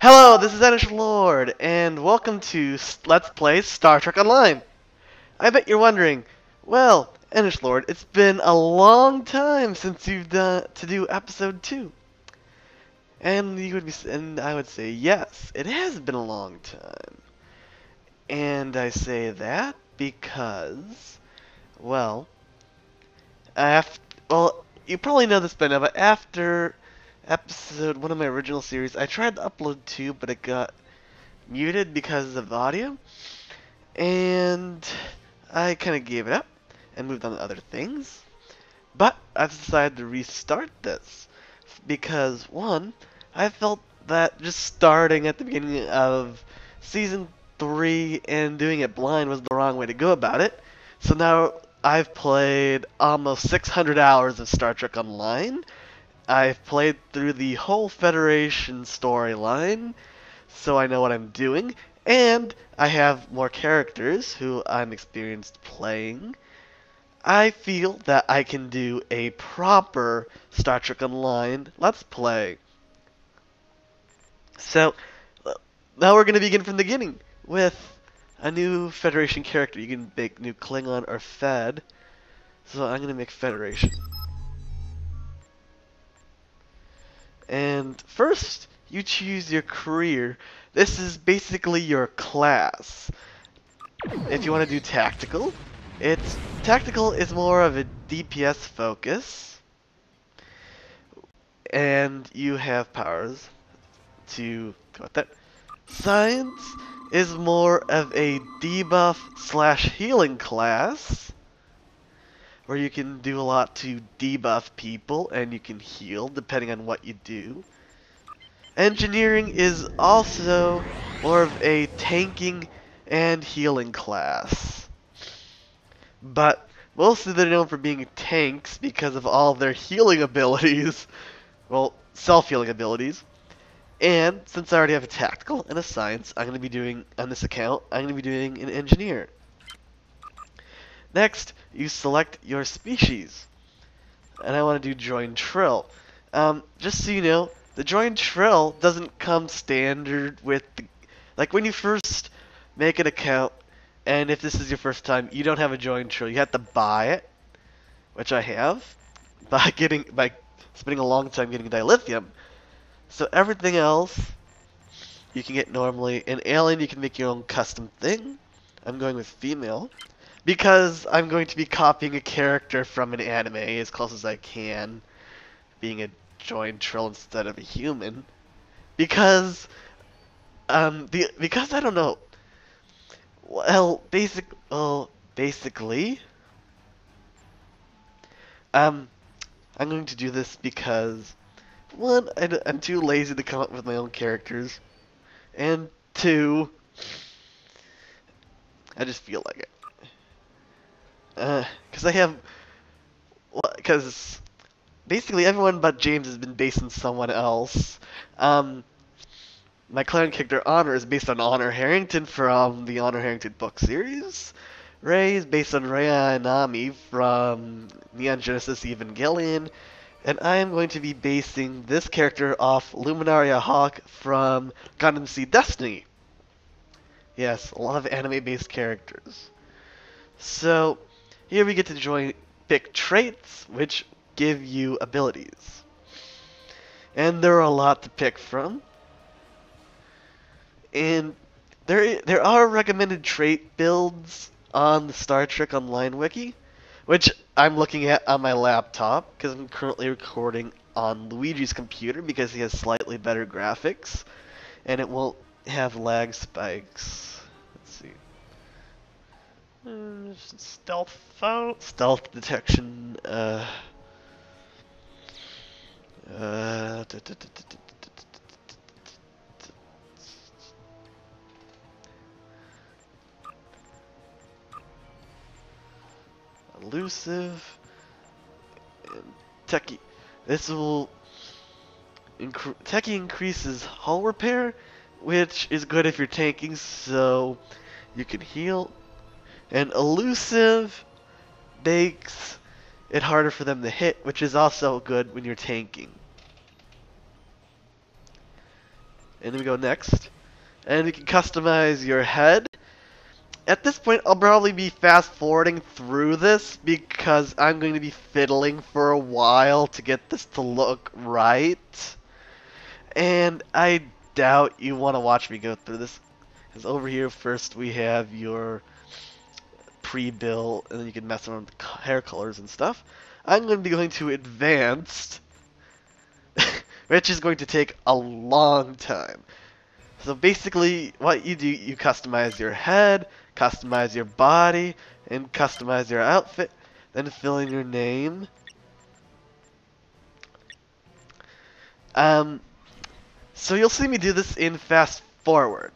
Hello, this is Enish Lord, and welcome to Let's Play Star Trek Online. I bet you're wondering, well, Enish Lord, it's been a long time since you've done to do episode 2. And I would say yes, it has been a long time. And I say that because, well, you probably know this by now, but after episode 1 of my original series, I tried to upload 2, but it got muted because of audio, and I kind of gave it up and moved on to other things. But I've decided to restart this because, one, I felt that just starting at the beginning of season 3 and doing it blind was the wrong way to go about it. So now I've played almost 600 hours of Star Trek Online. I've played through the whole Federation storyline, so I know what I'm doing, and I have more characters who I'm experienced playing. I feel that I can do a proper Star Trek Online Let's Play. So, now we're going to begin from the beginning with a new Federation character. You can make new Klingon or Fed. So I'm going to make Federation. And first, you choose your career. This is basically your class. If you want to do tactical, tactical is more of a DPS focus, and you have powers to go with that. Science is more of a debuff / healing class, where you can do a lot to debuff people and you can heal depending on what you do. Engineering is also more of a tanking and healing class. But mostly they're known for being tanks because of all their healing abilities. Well, self-healing abilities. And since I already have a tactical and a science, I'm going to be doing, on this account, I'm going to be doing an engineer. Next, you select your species. And I want to do join trill. Just so you know, the join trill doesn't come standard with the, like when you first make an account, and if this is your first time, you don't have a join trill. You have to buy it, which I have, by spending a long time getting dilithium. So everything else you can get normally. In Alien, you can make your own custom thing. I'm going with female because I'm going to be copying a character from an anime as close as I can, being a join trill instead of a human. Because because I don't know. Well, basically, I'm going to do this because, one, I'm too lazy to come up with my own characters, and two, I just feel like it. Because basically everyone but James has been based on someone else. My clan character Honor is based on Honor Harrington from the Honor Harrington book series. Ray is based on Rhea Inami from Neon Genesis Evangelion. And I am going to be basing this character off Luminaria Hawk from Gundam Seed Destiny. Yes, a lot of anime-based characters. So, here we get to pick traits, which give you abilities. And there are a lot to pick from. And there are recommended trait builds on the Star Trek Online wiki, which I'm looking at on my laptop because I'm currently recording on Luigi's computer because he has slightly better graphics and it won't have lag spikes. Let's see. Stealth detection. Elusive and Techie. Techie increases hull repair, which is good if you're tanking, so you can heal. And Elusive makes it harder for them to hit, which is also good when you're tanking. And then we go next. And we can customize your head. At this point, I'll probably be fast forwarding through this because I'm going to be fiddling for a while to get this to look right. And I doubt you want to watch me go through this. Because over here, first we have your pre-built, and then you can mess around with hair colors and stuff. I'm going to be going to advanced, which is going to take a long time. So basically, what you do, you customize your head, customize your body, and customize your outfit, then fill in your name. So you'll see me do this in fast forward.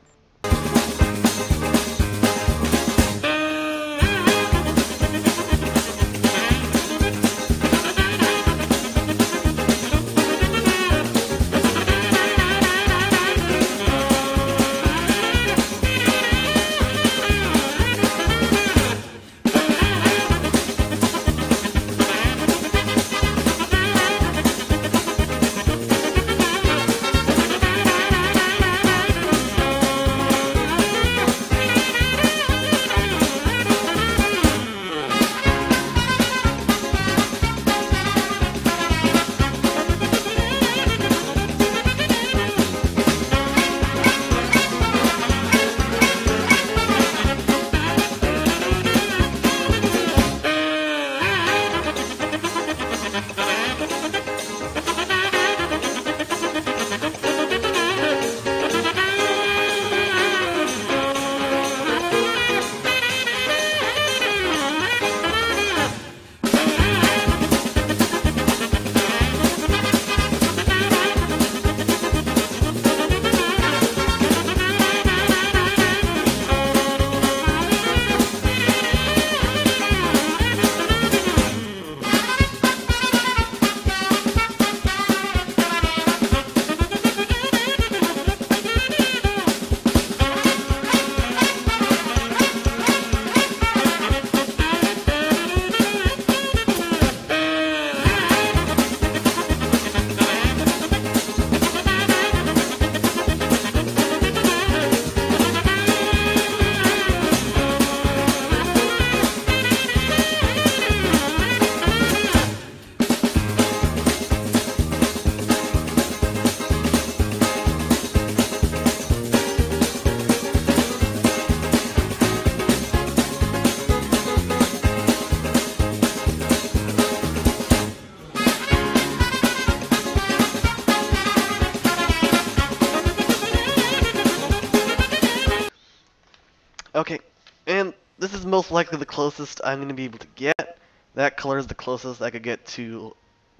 Okay, and this is most likely the closest I'm going to be able to get. That color is the closest I could get to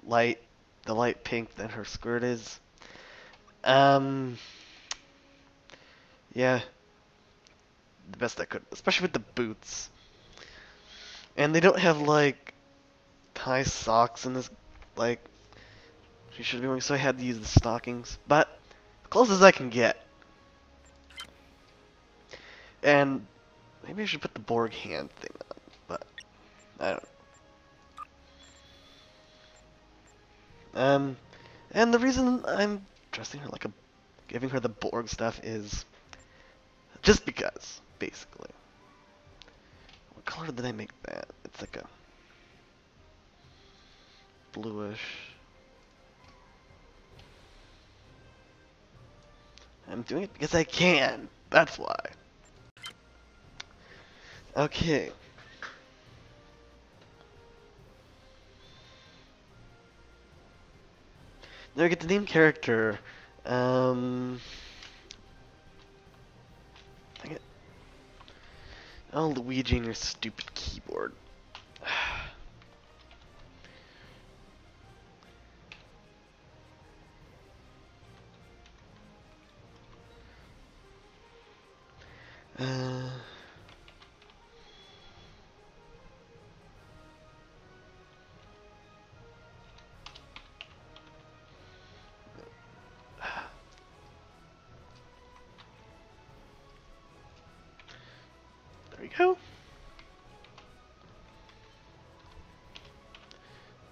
the light pink that her skirt is. Yeah, the best I could, especially with the boots. And they don't have, like, high socks in this, like, she should be wearing, so I had to use the stockings. But, the closest I can get. And maybe I should put the Borg hand thing on, but I don't know. And the reason I'm dressing her like giving her the Borg stuff is just because, basically. What color did I make that? It's like a bluish. I'm doing it because I can. That's why. Okay. Now we get the name character. Dang it. Oh, Luigi and your stupid keyboard. There we go.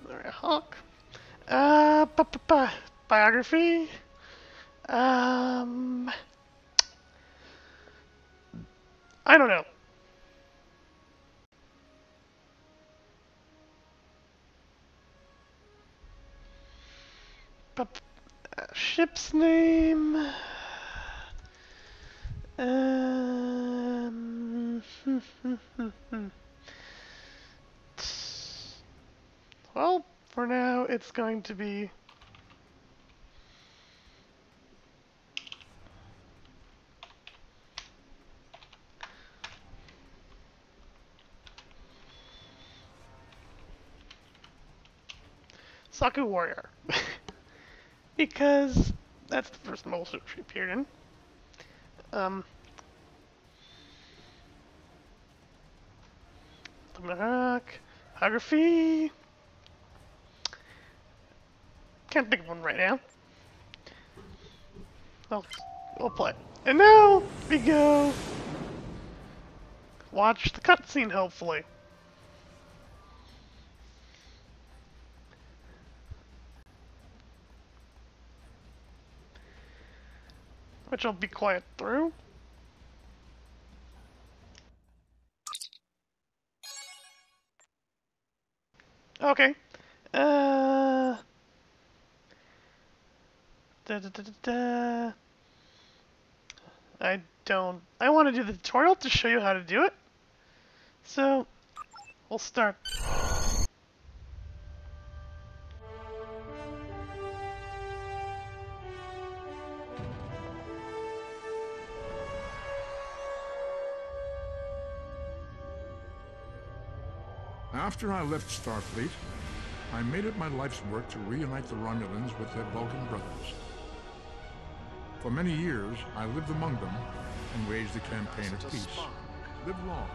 Alright, Hawk. Biography. I don't know. Ship's name. Well, for now, it's going to be Saku Warrior. Because that's the first mobile suit she appeared in. Biography. Can't think of one right now. We'll play. And now we go watch the cutscene, hopefully. Which I'll be quiet through. Okay. I want to do the tutorial to show you how to do it. So, we'll start. After I left Starfleet, I made it my life's work to reunite the Romulans with their Vulcan brothers. For many years, I lived among them and waged a campaign of peace. Lived long.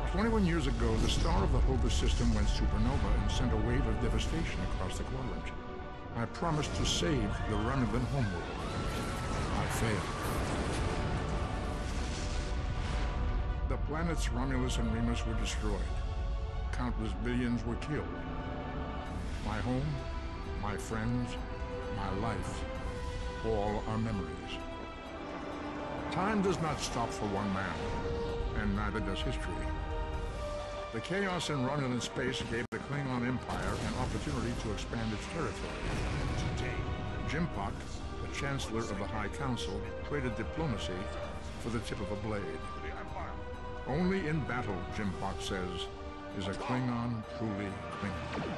And 21 years ago, the star of the Hova system went supernova and sent a wave of devastation across the quadrant. I promised to save the Romulan homeworld. I failed. The planets Romulus and Remus were destroyed. Countless billions were killed. My home, my friends, my life, all are memories. Time does not stop for one man, and neither does history. The chaos in Romulan space gave the Klingon Empire an opportunity to expand its territory. Today, Jimpak, the Chancellor of the High Council, traded diplomacy for the tip of a blade. Only in battle, Jimpak says, is a Klingon truly Klingon.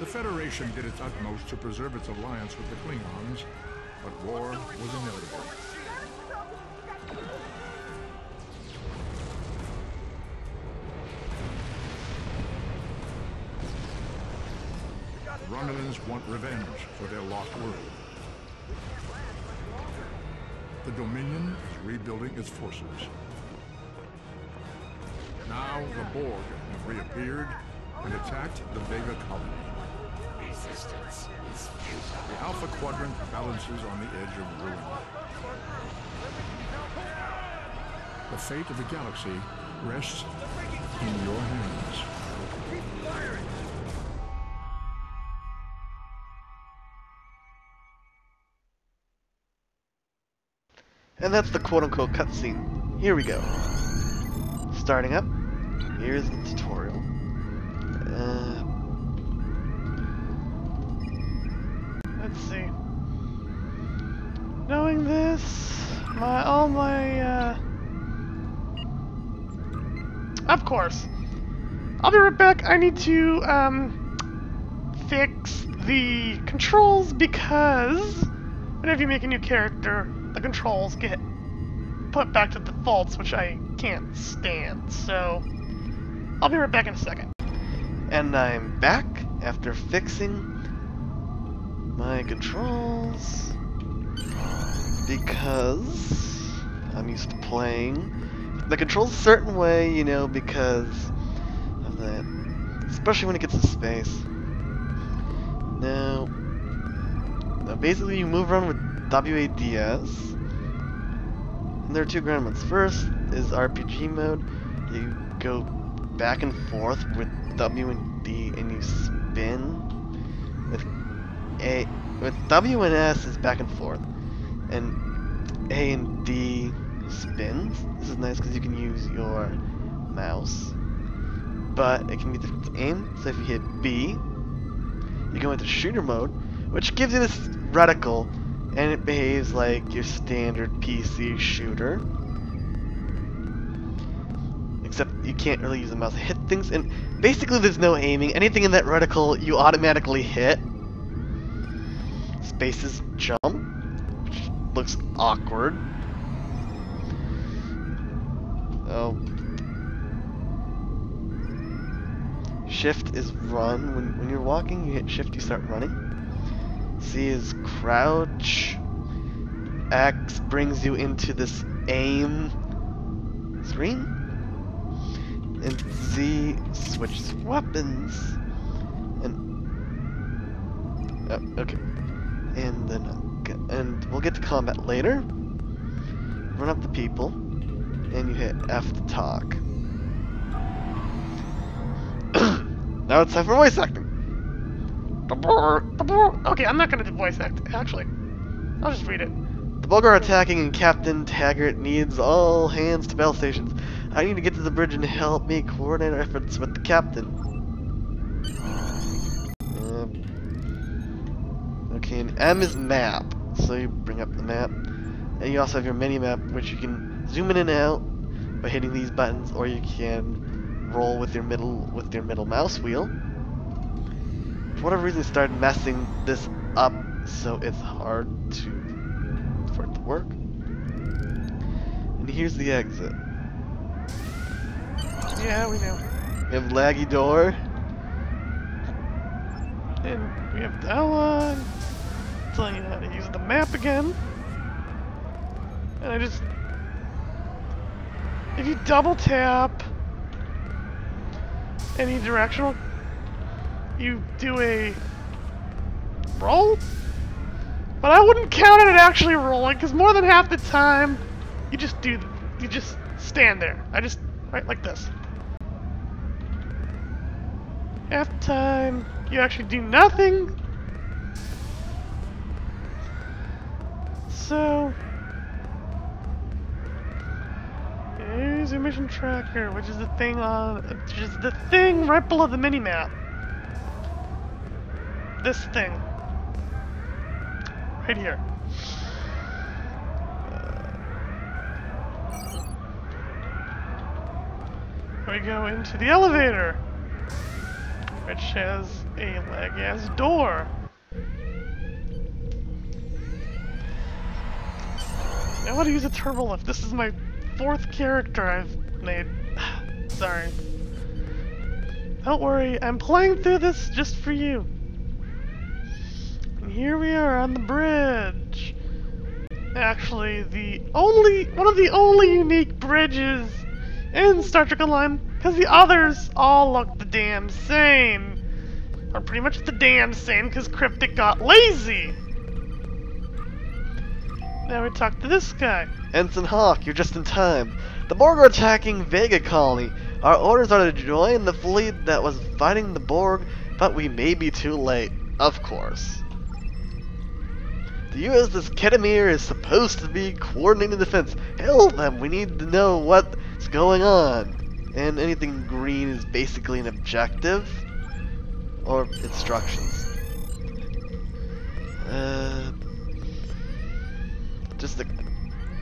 The Federation did its utmost to preserve its alliance with the Klingons, but war was inevitable. Romulans want revenge for their lost world. The Dominion is rebuilding its forces. Now the Borg have reappeared and attacked the Vega colony. Resistance is futile. The Alpha Quadrant balances on the edge of ruin. The fate of the galaxy rests in your hands. And that's the quote-unquote cutscene. Here we go. Starting up, here's the tutorial. Let's see. Knowing this, of course. I'll be right back. I need to, fix the controls because whenever you make a new character, the controls get put back to defaults, which I can't stand. So, I'll be right back in a second. And I'm back after fixing my controls because I'm used to playing the controls a certain way, you know, because of that, especially when it gets to space. Now basically you move around with WADS, and there are two ground modes. First is RPG mode. You go back and forth with W and D, and you spin with with W and S is back and forth, and A and D spins. This is nice because you can use your mouse, but it can be different to aim. So if you hit B, you go into shooter mode, which gives you this reticle, and it behaves like your standard PC shooter. Except you can't really use the mouse to hit things, and basically there's no aiming. Anything in that reticle you automatically hit. Space is jump, which looks awkward. Oh. Shift is run. When you're walking, you hit shift, you start running. C is crouch. X brings you into this aim screen. And Z switches weapons. And oh, okay. And then and we'll get to combat later. Run up to people, and you hit F to talk. Now it's time for voice acting. Okay, I'm not gonna do voice act, actually. I'll just read it. The Bulgar are attacking, and Captain Taggart needs all hands to battle stations. I need to get to the bridge and help me coordinate our efforts with the captain. Okay, and M is map. So you bring up the map. And you also have your mini map, which you can zoom in and out by hitting these buttons, or you can roll with your middle mouse wheel. For whatever reason, it started messing this up, so it's hard for it to work. And here's the exit. Yeah, we know. We have laggy door. And we have that one. Telling you how to use the map again. And I just... If you double tap any directional, you do a roll? But I wouldn't count it actually rolling, because more than half the time, you just stand there. Right like this. Half the time, you actually do nothing. So, here's your mission tracker, which is the thing right below the mini map. This thing, right here. We go into the elevator, which has a lag-ass door. I want to use a turbo lift. This is my 4th character I've made. Sorry. Don't worry, I'm playing through this just for you. And here we are on the bridge. Actually, one of the only unique bridges in Star Trek Online, because the others all look the damn same. Or pretty much the damn same, because Cryptic got lazy. Now we talk to this guy. Ensign Hawk, you're just in time. The Borg are attacking Vega Colony. Our orders are to join the fleet that was fighting the Borg, but we may be too late. Of course. The USS Ketamir is supposed to be coordinating defense. Hell them, we need to know what's going on. And anything green is basically an objective. Or instructions.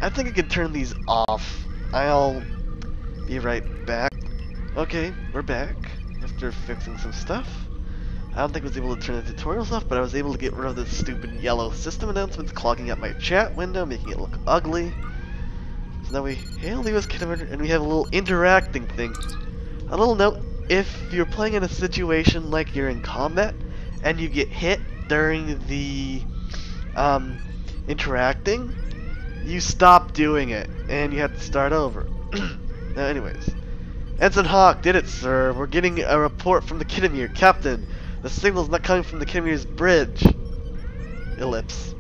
I think I can turn these off. I'll be right back. Okay, we're back after fixing some stuff. I don't think I was able to turn the tutorials off, but I was able to get rid of this stupid yellow system announcements clogging up my chat window, making it look ugly. So now we hail the US Ketamir, and we have a little interacting thing. A little note, if you're playing in a situation like you're in combat, and you get hit during the interacting, you stop doing it, and you have to start over. Now, anyways. Ensign Hawk, did it, sir. We're getting a report from the Ketamir. Captain, the signal's not coming from the Ketamir's bridge. Ellipse.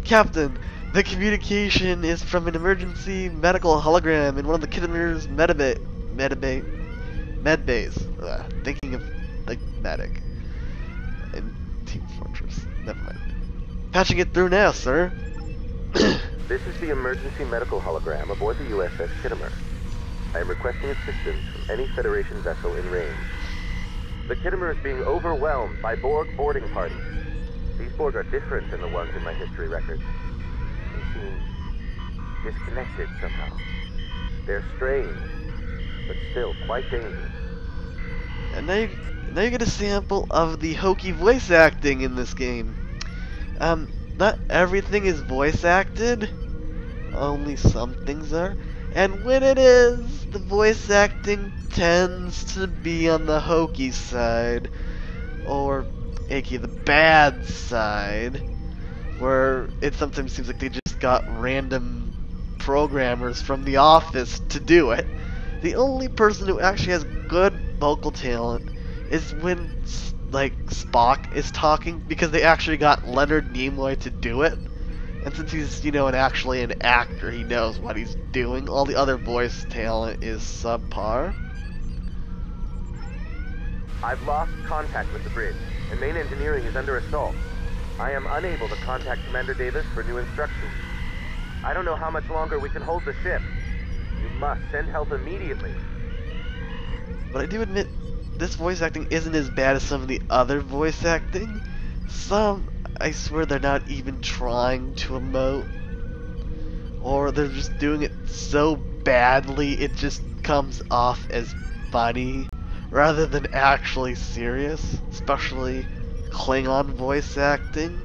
Captain, the communication is from an emergency medical hologram in one of the Ketamir's medbays. Thinking of, like, medic. And Team Fortress. Never mind. Patching it through now, sir. This is the emergency medical hologram aboard the USS Kittimer. I am requesting assistance from any Federation vessel in range. The Kittimer is being overwhelmed by Borg boarding parties. These Borg are different than the ones in my history records. They seem disconnected somehow. They're strange, but still quite dangerous. And now you get a sample of the hokey voice acting in this game. Not everything is voice acted, only some things are. And when it is, the voice acting tends to be on the hokey side, or aka the bad side, where it sometimes seems like they just got random programmers from the office to do it. The only person who actually has good vocal talent is when, like, Spock is talking, because they actually got Leonard Nimoy to do it. And since he's, you know, actually an actor, he knows what he's doing. All the other voice talent is subpar. I've lost contact with the bridge, and main engineering is under assault. I am unable to contact Commander Davis for new instructions. I don't know how much longer we can hold the ship. You must send help immediately. But I do admit, this voice acting isn't as bad as some of the other voice acting. Some, I swear they're not even trying to emote. Or they're just doing it so badly it just comes off as funny rather than actually serious. Especially Klingon voice acting.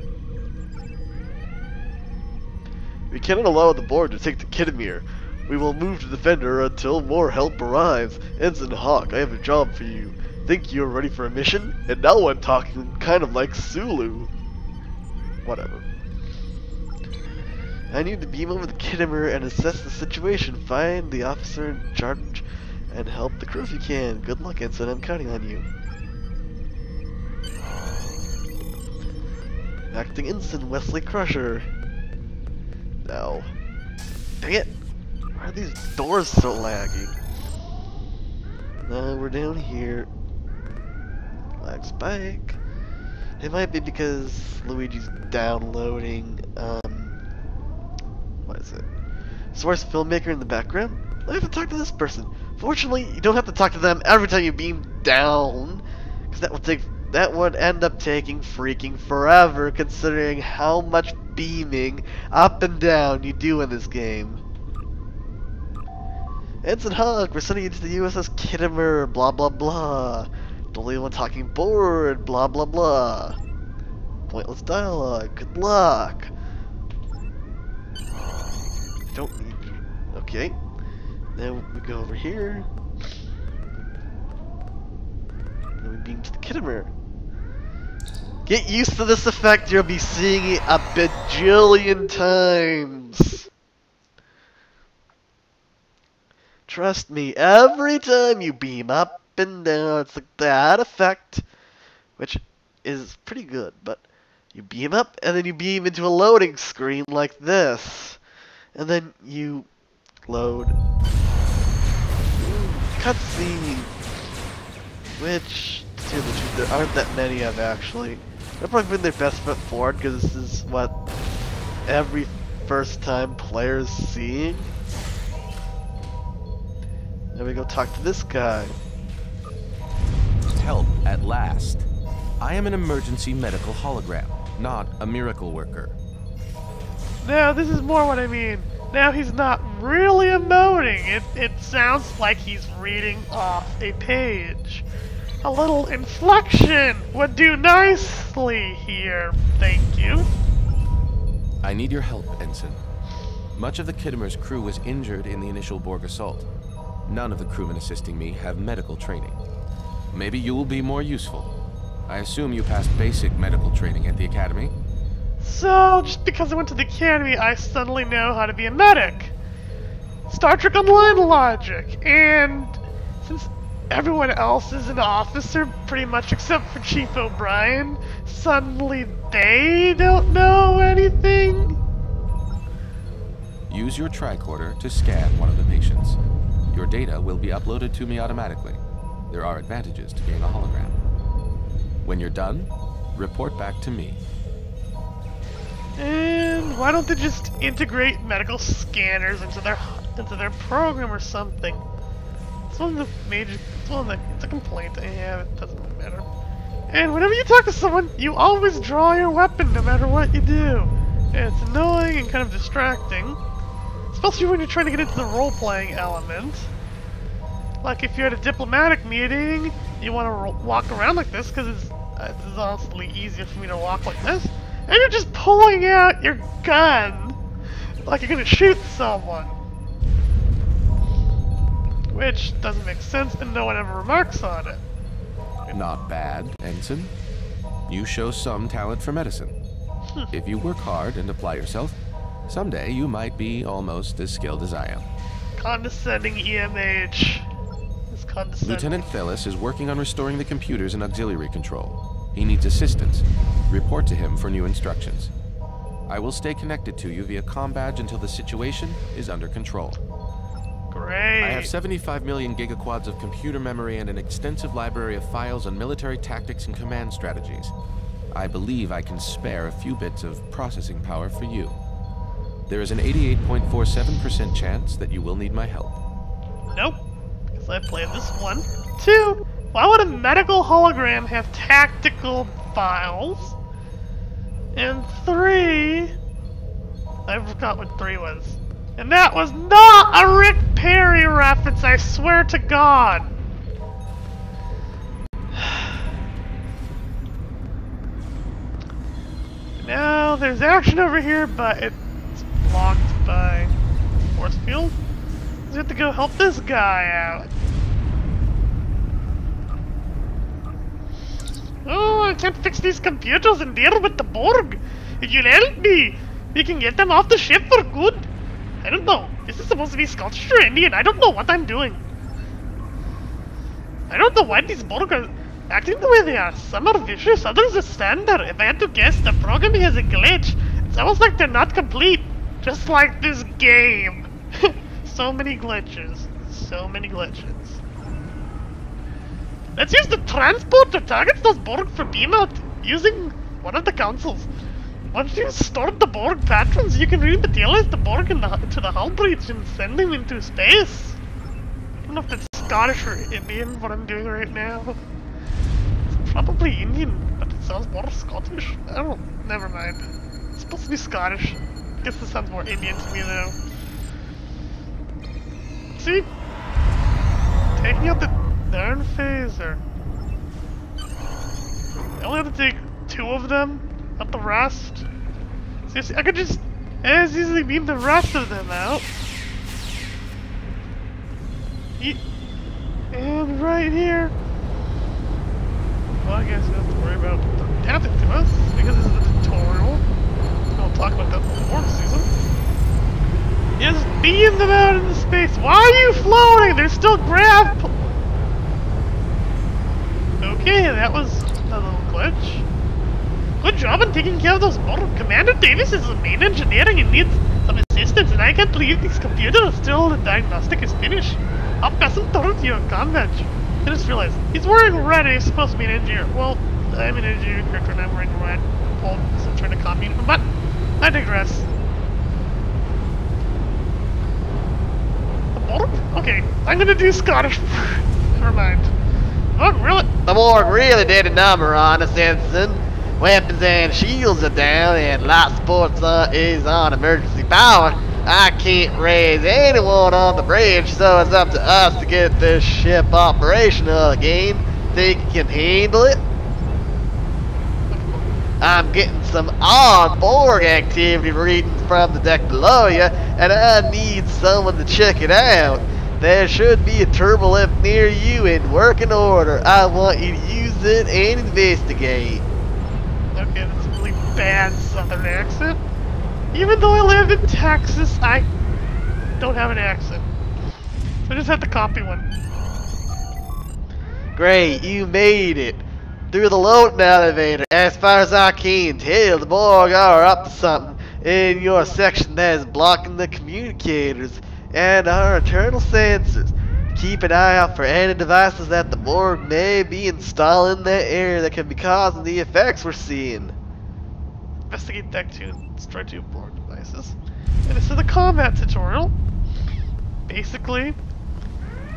We cannot allow the board to take the Kittimer. We will move to Defender until more help arrives. Ensign Hawk, I have a job for you. Think you're ready for a mission? And now I'm talking kind of like Sulu. Whatever. I need to beam over the Kittimer and assess the situation. Find the officer in charge and help the crew if you can. Good luck, Ensign. I'm counting on you. Acting Ensign Wesley Crusher. No. Dang it! Why are these doors so laggy? We're down here. Lag spike. It might be because Luigi's downloading, what is it? Source filmmaker in the background? I have to talk to this person. Fortunately, you don't have to talk to them every time you beam down, because that would end up taking freaking forever, considering how much beaming up and down you do in this game. Ensign Hawk, we're sending you to the USS Kittimer, blah blah blah. Don't leave one talking bored, blah blah blah. Pointless dialogue, good luck. I don't need... Okay. Then we go over here. Then we beam to the Kittimer. Get used to this effect, you'll be seeing it a bajillion times. Trust me, every time you beam up and down, it's like that effect, which is pretty good, but you beam up and then you beam into a loading screen like this, and then you load cutscene, which, to tell the truth, there aren't that many of actually. They're probably putting their best foot forward because this is what every first time player's seeing. Then we go talk to this guy. Help at last. I am an emergency medical hologram, not a miracle worker. Now, this is more what I mean. Now he's not really emoting. It sounds like he's reading off a page. A little inflection would do nicely here. Thank you. I need your help, Ensign. Much of the Kittimer's crew was injured in the initial Borg assault. None of the crewmen assisting me have medical training. Maybe you will be more useful. I assume you passed basic medical training at the Academy? So, just because I went to the Academy, I suddenly know how to be a medic. Star Trek Online logic. And since everyone else is an officer, pretty much except for Chief O'Brien, suddenly they don't know anything? Use your tricorder to scan one of the patients. Your data will be uploaded to me automatically. There are advantages to being a hologram. When you're done, report back to me. And why don't they just integrate medical scanners into their program or something? It's one of the major. It's a complaint I have. It doesn't really matter. And whenever you talk to someone, you always draw your weapon no matter what you do. And it's annoying and kind of distracting, especially when you're trying to get into the role-playing element. Like if you're at a diplomatic meeting, you want to walk around like this because it's honestly easier for me to walk like this. And you're just pulling out your gun like you're gonna shoot someone. Which doesn't make sense and no one ever remarks on it. Not bad, Ensign. You show some talent for medicine. If you work hard and apply yourself, someday you might be almost as skilled as I am. Condescending EMH. It's condescending. Lieutenant Thelis is working on restoring the computers and auxiliary control. He needs assistance. Report to him for new instructions. I will stay connected to you via comm badge until the situation is under control. Great. I have 75 million gigaquads of computer memory and an extensive library of files on military tactics and command strategies. I believe I can spare a few bits of processing power for you. There is an 88.47% chance that you will need my help. Nope, because I played this one. 2, why would a medical hologram have tactical files? And 3, I forgot what 3 was. And that was not a Rick Perry reference, I swear to God! Now, there's action over here, but it's blocked by force field. So we have to go help this guy out. Oh, I can't fix these computers and deal with the Borg. If you'll help me, we can get them off the ship for good. I don't know. This is supposed to be Scottish or Indian. I don't know what I'm doing. I don't know why these Borg are acting the way they are. Some are vicious, others are standard. If I had to guess, the programming has a glitch. It's almost like they're not complete. Just like this game. So many glitches. So many glitches. Let's use the transport to target those Borg for beam out using one of the consoles. Once you store the Borg patrons, you can rematerialize the Borg to the hull breach and send them into space. I don't know if that's Scottish or Indian, what I'm doing right now. It's probably Indian, but it sounds more Scottish. I don't know, never mind. It's supposed to be Scottish. I guess this sounds more Indian to me though. See? Taking out the darn phaser. I only have to take 2 of them. Not the rest. Seriously, I could just as easily beam the rest of them out. And right here. Well, I guess we don't have to worry about them happening to us because this is a tutorial. I'll talk about that in the fourth season. Just beam them out into space. Why are you floating? There's still grav. Okay, that was a little glitch. Good job on taking care of those Borg. Commander Davis is the main engineering and needs some assistance, and I can't believe these computers are still the diagnostic is finished. I'll pass him through to your comm badge. I just realized he's wearing red and he's supposed to be an engineer. Well, I'm an engineering character and I'm wearing red. Well, because I'm trying to copy him, but I digress. The Borg? Okay, I'm gonna do Scottish. Never mind. Oh, really? The Borg really did a number on us, Ensign. Weapons and shields are down, and light support is on emergency power. I can't raise anyone on the bridge, so it's up to us to get this ship operational again. Think you can handle it? I'm getting some on-board activity readings from the deck below you, and I need someone to check it out. There should be a turbo lift near you in working order. I want you to use it and investigate. Okay, that's a really bad southern accent. Even though I live in Texas, I don't have an accent. So I just have to copy one. Great, you made it. Through the loading elevator. As far as I can tell, the Borg are up to something in your section that is blocking the communicators and our internal sensors. Keep an eye out for any devices that the Borg may be installing in that area that can be causing the effects we're seeing. Investigate Deck 2 and destroy 2 Borg devices. And this is the combat tutorial. Basically,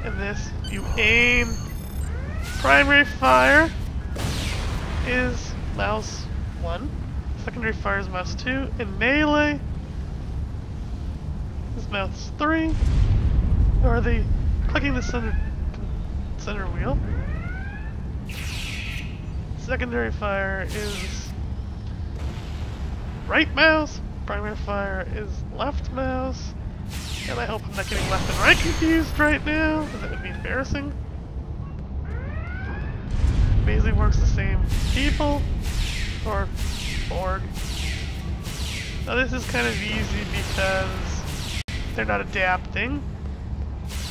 in this, you aim. Primary fire is mouse 1. Secondary fire is mouse 2. And melee is mouse 3. Or clicking the center wheel. Secondary fire is right mouse. Primary fire is left mouse. And I hope I'm not getting left and right confused right now, because that would be embarrassing. Basically works the same people, or Borg. Now this is kind of easy because they're not adapting.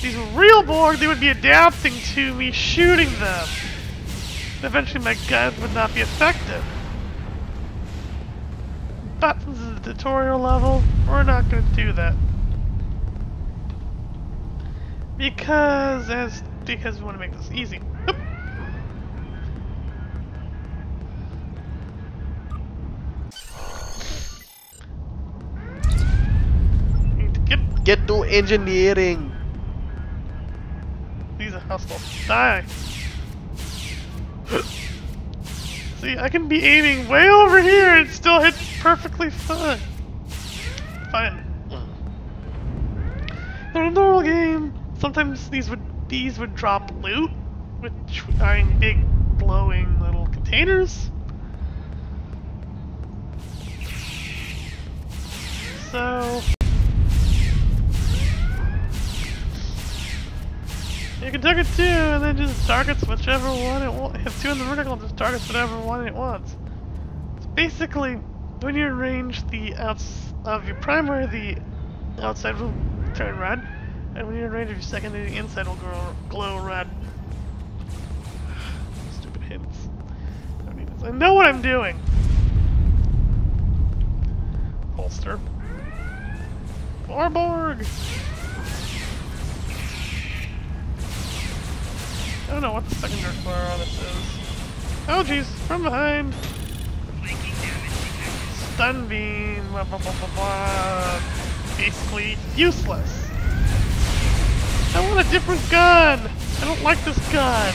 These real Borg, they would be adapting to me shooting them. Eventually my gun would not be effective. But since this is a tutorial level, we're not going to do that. Because we want to make this easy. Oop. Need to Get to engineering. These are hostile. Die. See, I can be aiming way over here and still hit perfectly fine. In a normal game, sometimes these would drop loot, which are in big glowing little containers. So you can target 2 and then just targets whichever one it wants. Hit 2 in the vertical and just targets whatever one it wants. So basically, when you're in range, the of your primary, the outside will turn red, and when you're in range of your secondary, the inside will glow red. Stupid hints. I don't need this. I know what I'm doing. Holster. More Borg. I don't know what the secondary fire on this is. Oh jeez, from behind. Stun beam, blah blah blah blah blah. Basically useless. I want a different gun. I don't like this gun.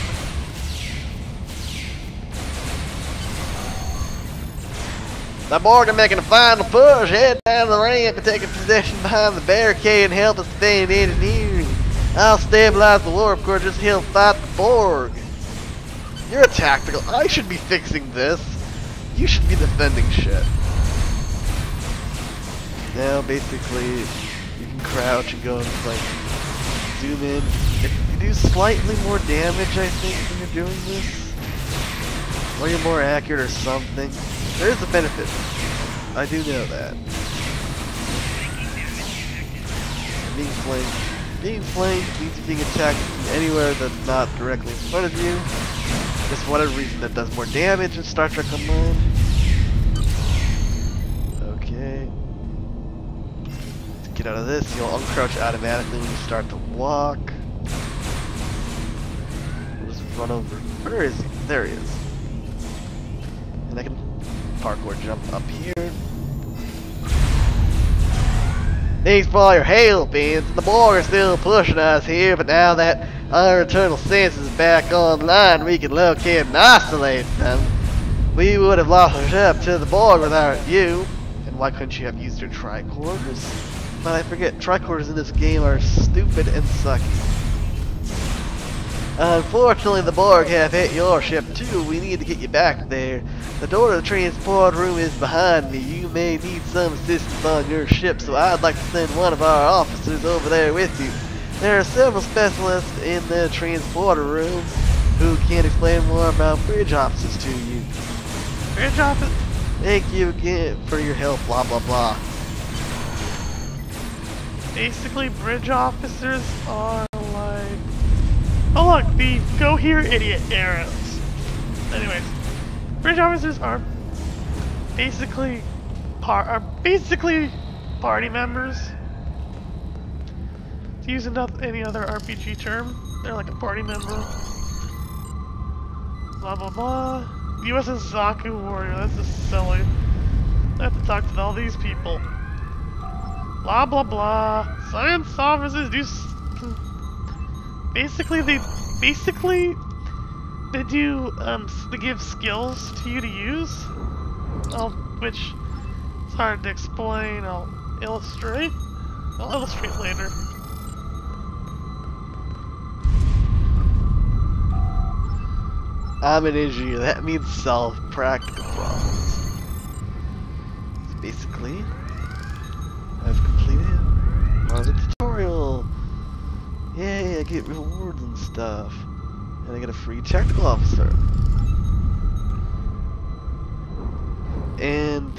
The Borg are making a final push. Head down the ramp and take a position behind the barricade and help us defend engineering. I'll stabilize the warp core, just help fight the Borg. You're a tactical. I should be fixing this. You should be defending shit. Now, basically, you can crouch and go and like zoom in. You do slightly more damage, I think, when you're doing this, or you're more accurate or something. There is a benefit. I do know that. Being flanked means being attacked from anywhere that's not directly in front of you. Just for whatever reason that does more damage in Star Trek Online. Okay. To get out of this, you'll uncrouch automatically when you start to walk. We'll just run over. Where is he? There he is. And I can parkour jump up here. Thanks for all your help, Vince. The Borg are still pushing us here, but now that our internal senses is back online, we can locate and isolate them. We would have lost up to the Borg without you. And why couldn't you have used your tricorders? But I forget, tricorders in this game are stupid and sucky. Unfortunately, the Borg have hit your ship too. We need to get you back there. The door to the transport room is behind me. You may need some assistance on your ship, so I'd like to send one of our officers over there with you. There are several specialists in the transporter room who can explain more about bridge officers to you. Bridge office? Thank you again for your help, blah blah blah. Basically, bridge officers are like... Oh look, the go here idiot arrows. Anyways, bridge officers are basically party members. To use any other RPG term. They're like a party member. Blah blah blah. USS Zaku Warrior, that's just silly. I have to talk to all these people. Blah blah blah. Science officers do basically they give skills to you to use. Which it's hard to explain. I'll illustrate later. I'm an engineer. That means solve practical problems. So basically, I've completed one of the tutorial. Yay, I get rewards and stuff. And I get a free technical officer. And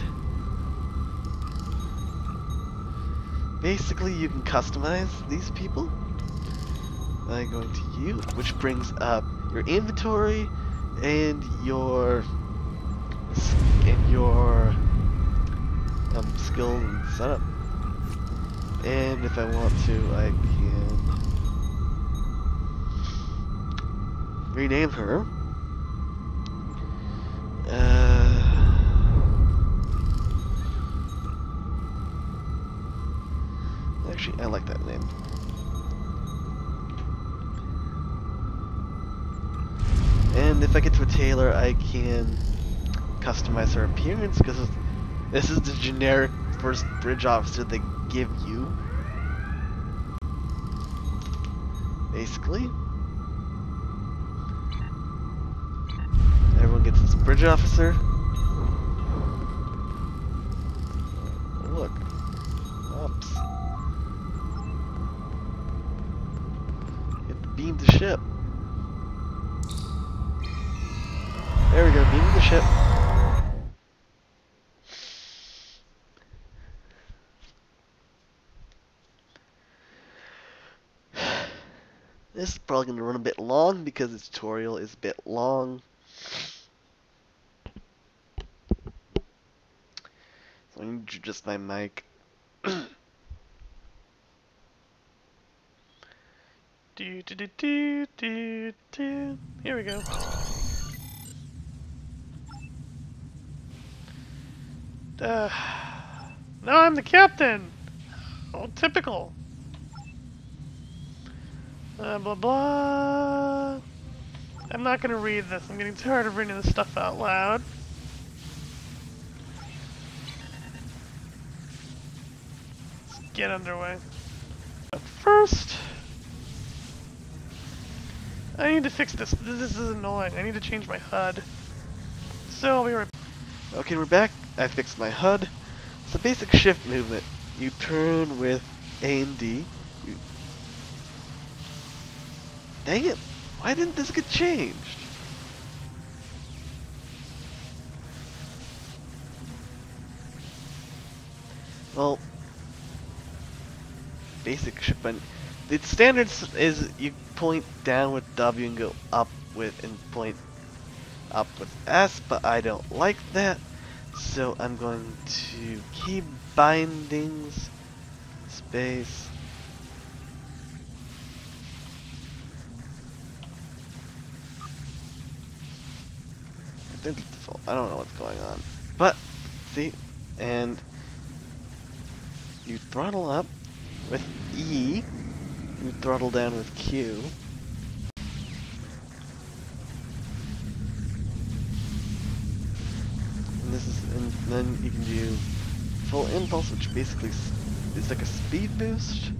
basically you can customize these people by going to you, which brings up your inventory and your skill and setup. And if I want to, I can rename her. Actually, I like that name. And if I get to a tailor, I can customize her appearance, because this is the generic first bridge officer they give you. Basically. Everyone gets this bridge officer. Oh, look. Oops. Get to beam the ship. There we go, beaming the ship. This is probably going to run a bit long because the tutorial is a bit long. So I need to adjust my mic. Here we go. Now I'm the captain. Oh, typical. Blah blah. I'm not gonna read this. I'm getting tired of reading this stuff out loud. Let's get underway. But first, I need to fix this. This is annoying. I need to change my HUD. So I'll be right back. Okay, we're back. I fixed my HUD. It's a basic shift movement. You turn with A and D. Dang it! Why didn't this get changed? Well, basic shift button. The standards is you point down with W and go up with and point up with S, but I don't like that. So I'm going to key bindings, space. I think it's default. I don't know what's going on. But, see, and you throttle up with E, you throttle down with Q. And then you can do full impulse, which basically is like a speed boost.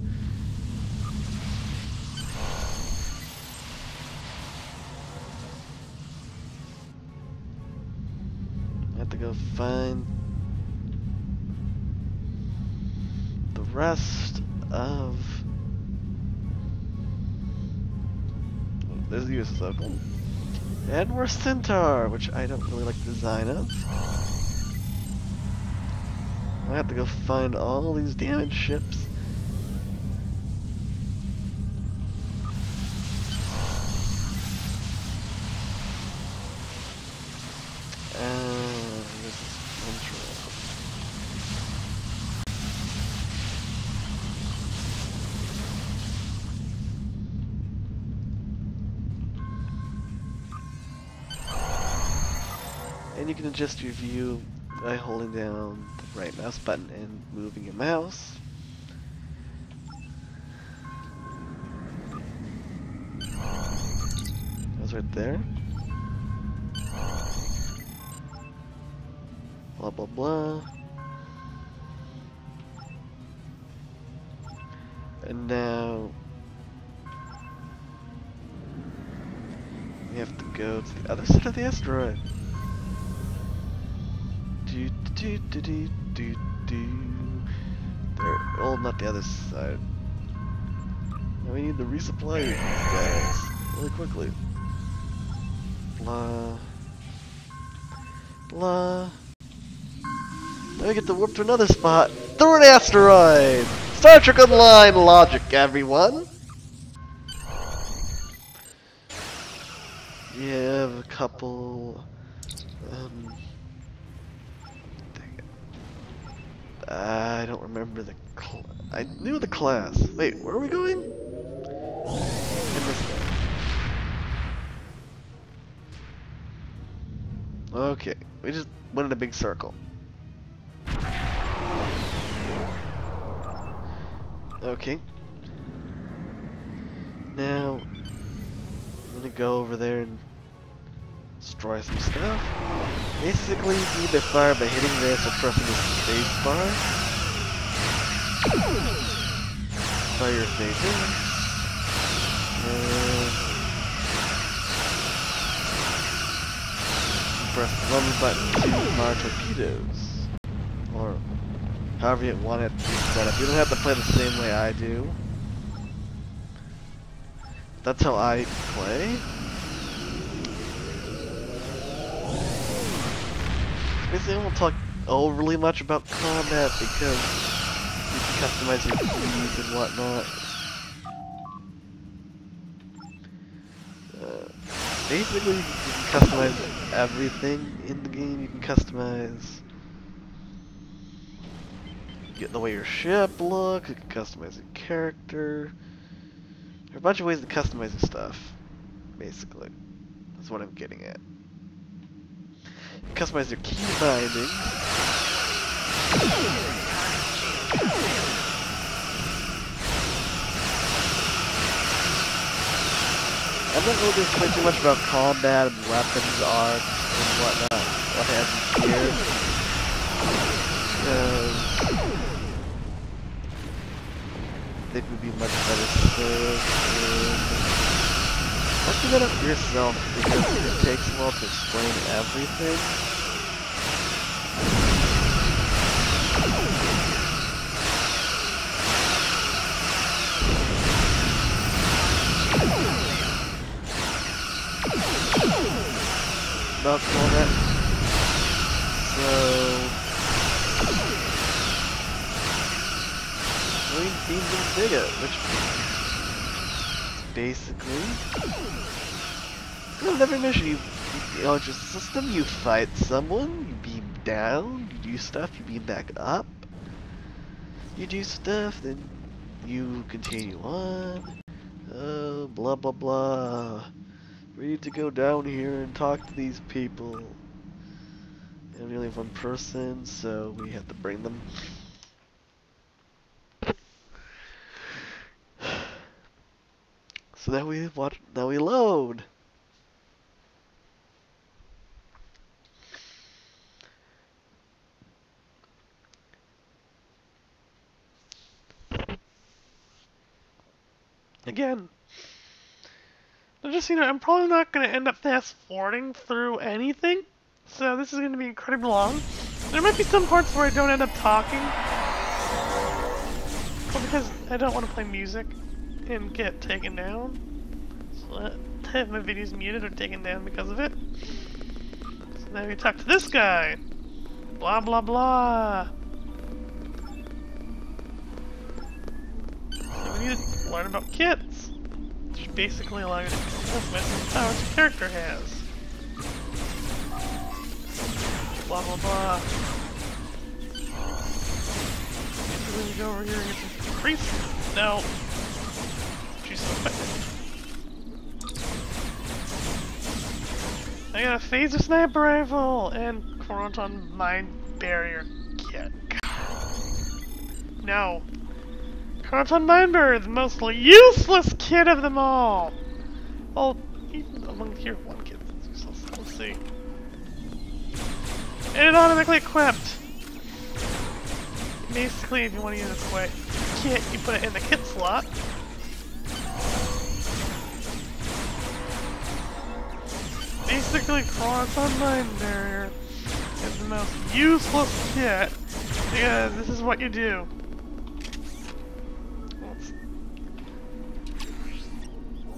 I have to go find the rest of. There's the US local. And we're Centaur, which I don't really like the design of. I have to go find all these damaged ships. This is control. you can adjust your view by holding down the right mouse button and moving your mouse. That was right there. Blah blah blah. And now we have to go to the other side of the asteroid. Do do do do do do. There. Oh, not the other side. Now we need to resupply these guys really quickly. Blah blah. Now we get to warp to another spot. Through an asteroid! Star Trek Online logic, everyone! You have a couple... dang it. I don't remember the I knew the class. Wait, where are we going? I missed that. Okay, we just went in a big circle. Okay. Now, I'm gonna go over there and destroy some stuff. Basically, you either fire by hitting this or pressing the space bar. Fire your phaser. And press the rubber button to fire torpedoes. Or however you want it to be set up. You don't have to play the same way I do. That's how I play. Basically, I won't talk overly much about combat because you can customize your keys and whatnot. Basically, you can customize everything in the game. You can customize the way your ship looks, you can customize your character. There are a bunch of ways to customize your stuff, basically. That's what I'm getting at. You can customize your key bindings. I'm not really going to explain too much about combat and weapons, arts, and whatnot. What have you here. I think would be much better served in looking it up yourself because it takes a while to explain everything. About combat. So beams and bigger, which basically in every mission you launch a system, you fight someone, you beam down, you do stuff, you beam back up, you do stuff, then you continue on, blah blah blah. We need to go down here and talk to these people. And we only have one person, so we have to bring them. So now we load. Again, just, I'm probably not going to end up fast forwarding through anything, so this is going to be incredibly long. There might be some parts where I don't end up talking, well, because I don't want to play music and get taken down. So I have my videos muted or taken down because of it. So now we talk to this guy. Blah blah blah. So we need to learn about kits, which basically allow you to customize the powers your character has. Blah blah blah. So then you go over here and get some priests. No. She's so effective. I got a phaser sniper rifle and Chronoton mine barrier kit. No. Chronoton mine barrier, the most useless kit of them all. Well, even among here, one kit that's useless. Let's see. And it automatically equipped. Basically, if you want to use a kit, you put it in the kit slot. Basically, Chronoton mine barrier is the most useless kit because this is what you do.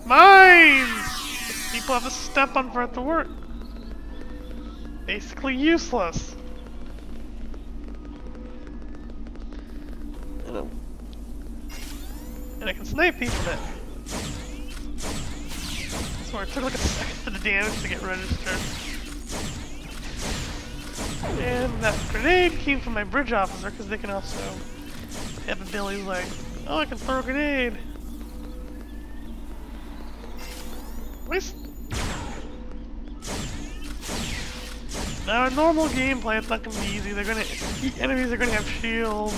Mines! People have to step on for it to work. Basically useless. And I can snipe people then. So it took like a second for the damage to get registered. And that grenade came from my bridge officer because they can also have abilities like, oh, I can throw a grenade. Now, in normal gameplay, it's not gonna be easy. Enemies are gonna have shields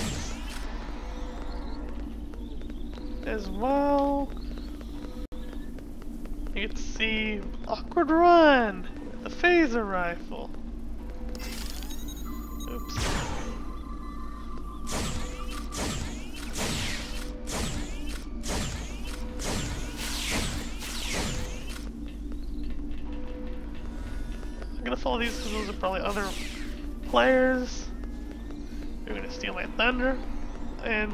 as well. You get to see awkward run with the phaser rifle. Oops. I'm gonna follow these because those are probably other players. They're gonna steal my thunder and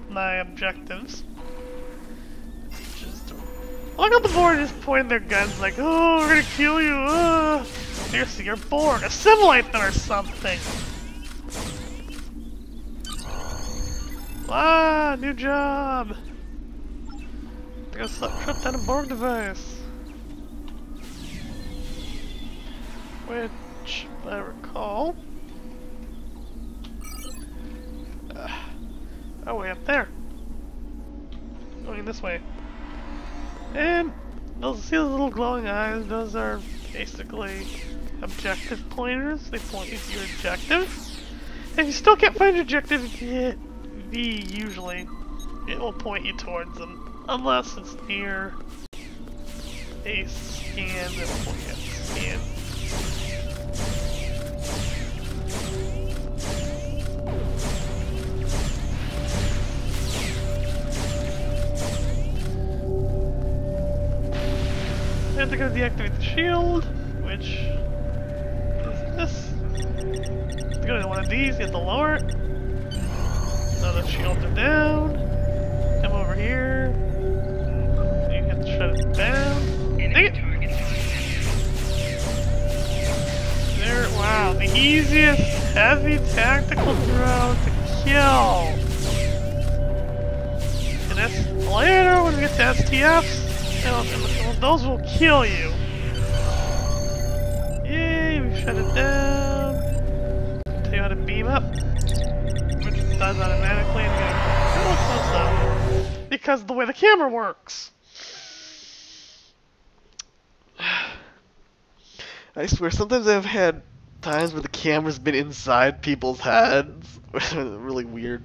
my objectives. Just look at the board, just pointing their guns like, oh, we're gonna kill you. Seriously, you're bored. Assimilate them or something. Ah, new job. I gotta shut down a Borg device. Which I recall. Oh, way up there. Going this way. And those, see those little glowing eyes? Those are basically objective pointers. They point you to your objective. If you still can't find your objective, if you hit V, usually it will point you towards them. Unless it's near a scan, it will point you at the scan. I have to go deactivate the shield, which is this. To go to one of these, you have to lower it. Now the shields are down. Come over here. You have to shut it down. Dang it! There, wow, the easiest heavy tactical drone to kill. And that's later when we get to STFs. And those will kill you. Yay, we shut it down. Tell you how to beam up, which does automatically. And because of the way the camera works. I swear, sometimes I've had times where the camera's been inside people's heads. Really weird.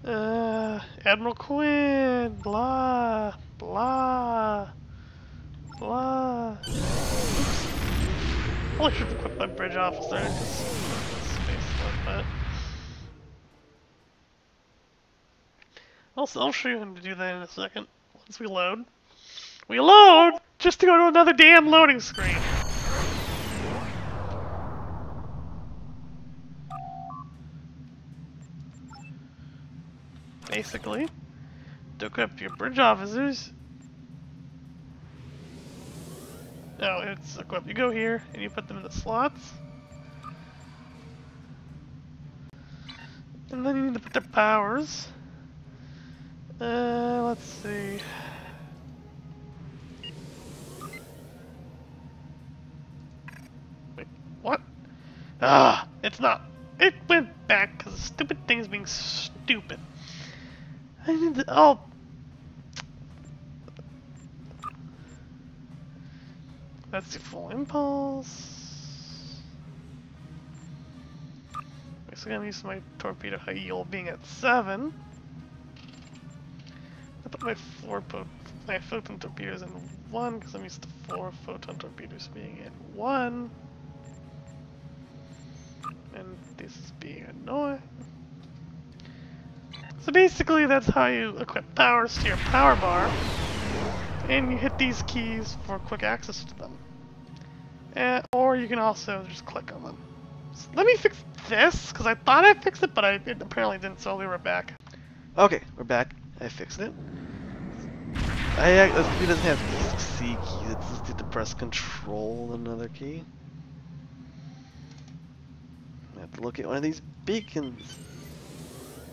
Admiral Quinn, blah, blah, blah. Oops. Probably should have equipped my bridge officer, because space like that. Also, I'll show you how to do that in a second, once we load. We load, just to go to another damn loading screen. Basically, to equip your bridge officers. No, it's equip. You go here and you put them in the slots. And then you need to put their powers. Let's see. Wait, what? Ah, it's not. It went back because the stupid thing is being stupid. I need to, oh. Let's do full impulse. So I'm gonna use my torpedo yield being at 7. I put my my photon torpedoes in 1 because I'm used to 4 photon torpedoes being in 1. And this is being annoying. So basically that's how you equip powers to your power bar. And you hit these keys for quick access to them. Or you can also just click on them. So let me fix this, because I thought I fixed it, but it apparently didn't, so we were back. Okay, we're back. I fixed it. It doesn't have C keys, it's just need to press Control and another key. I have to look at one of these beacons,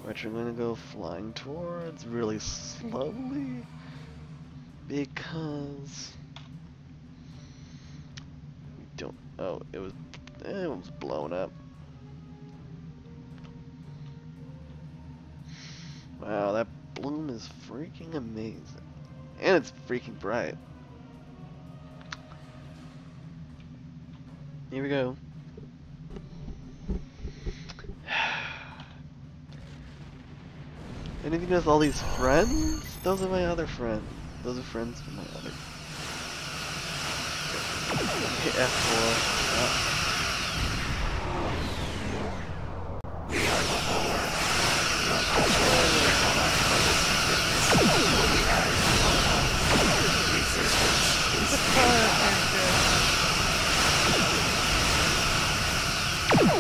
which I'm going to go flying towards really slowly, because we don't. Oh, it was blown up. Wow, that bloom is freaking amazing. And it's freaking bright. Here we go. Anything with all these friends? Those are my other friends. Those are friends from my other. Hit F4.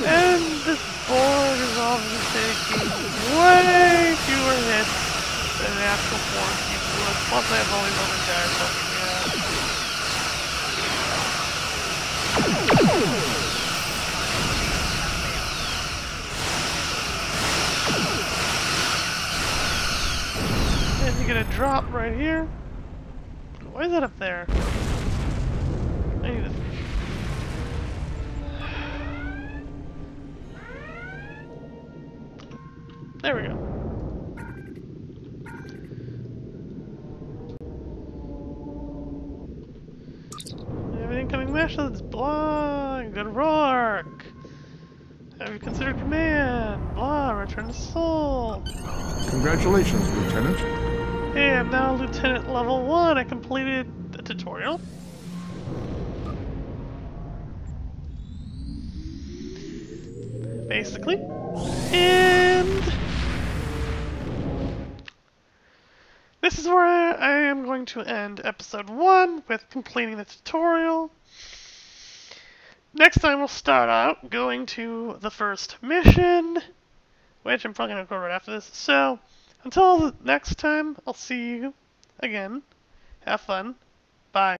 And this board is obviously taking way fewer hits than the actual board would. Plus I have all these other guys helping me out. And you get a drop right here. Why is that up there? I need to... There we go. Have any incoming missions? Blah, good work. Have you considered command? Blah, return to Sol. Congratulations, Lieutenant. Hey, I'm now Lieutenant level 1. I completed the tutorial. Basically. And this is where I am going to end episode 1 with completing the tutorial. Next time we'll start out going to the first mission, which I'm probably going to record right after this. So, until the next time, I'll see you again. Have fun. Bye.